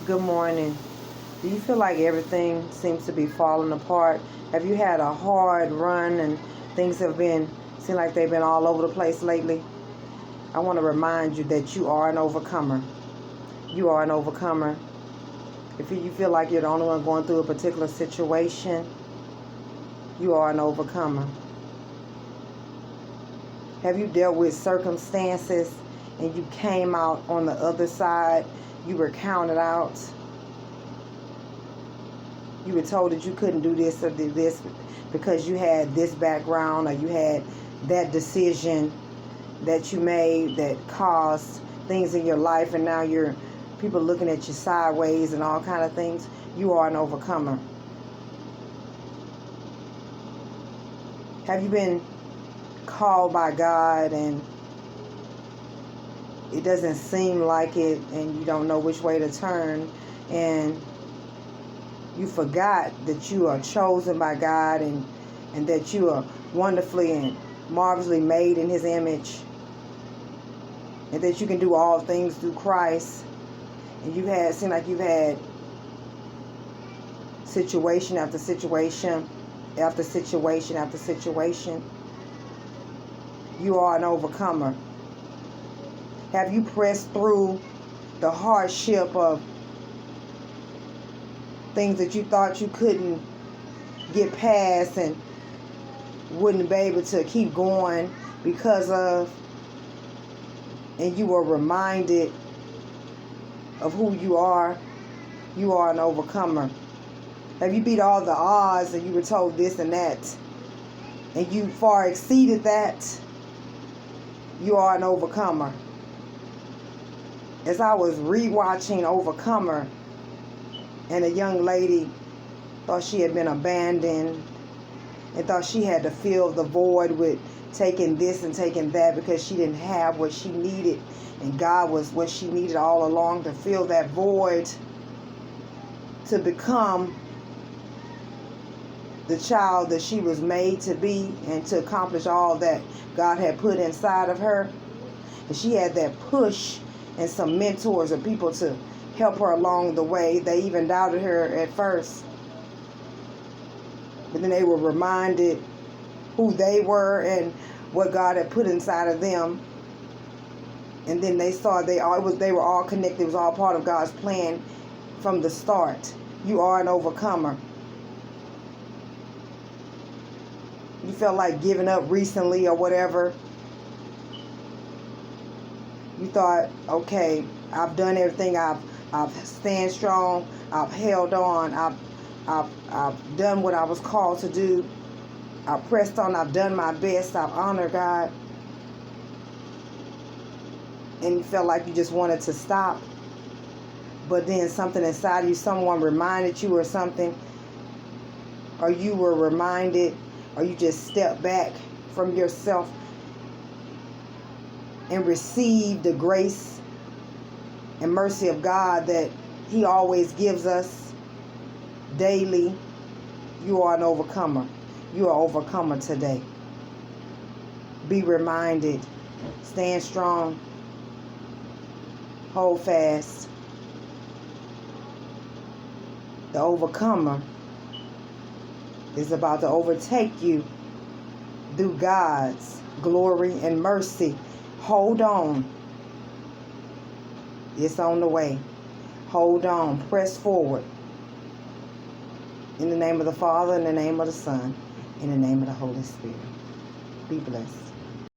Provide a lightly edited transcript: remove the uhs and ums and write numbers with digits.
Good morning. Do you feel like everything seems to be falling apart? Have you had a hard run and things seem like they've been all over the place lately? I want to remind you that you are an overcomer. You are an overcomer. If you feel like you're the only one going through a particular situation, you are an overcomer. Have you dealt with circumstances and you came out on the other side? You were counted out. You were told that you couldn't do this or do this because you had this background or you had that decision that you made that caused things in your life, and now people looking at you sideways and all kind of things. You are an overcomer. Have you been called by God and it doesn't seem like it, and you don't know which way to turn, and you forgot that you are chosen by God and that you are wonderfly and marvelously made in His image, and that you can do all things through Christ, and seem like you've had situation after situation after situation after situation. You are an overcomer. Have you pressed through the hardship of things that you thought you couldn't get past and wouldn't be able to keep going because of, and you were reminded of who you are? You are an overcomer. Have you beat all the odds and you were told this and that, and you far exceeded that? You are an overcomer. As I was rewatching Overcomer, and a young lady thought she had been abandoned and thought she had to fill the void with taking this and taking that because she didn't have what she needed, and God was what she needed all along to fill that void, to become the child that she was made to be and to accomplish all that God had put inside of her. And she had that push and some mentors and people to help her along the way. They even doubted her at first, but then they were reminded who they were and what God had put inside of them, and then they saw they were all connected. It was all part of God's plan from the start. You are an overcomer. You felt like giving up recently or whatever. You thought, okay, I've done everything. I've stand strong. I've held on. I've done what I was called to do. I've pressed on. I've done my best. I've honored God. And you felt like you just wanted to stop. But then something inside you, someone reminded you or something, or you were reminded, or you just stepped back from yourself and received the grace and mercy of God that He always gives us daily. You are an overcomer. You are an overcomer today. Be reminded. Stand strong. Hold fast. The overcomer is about to overtake you through God's glory and mercy. Hold on. It's on the way. Hold on. Press forward. In the name of the Father, in the name of the Son, in the name of the Holy Spirit. Be blessed.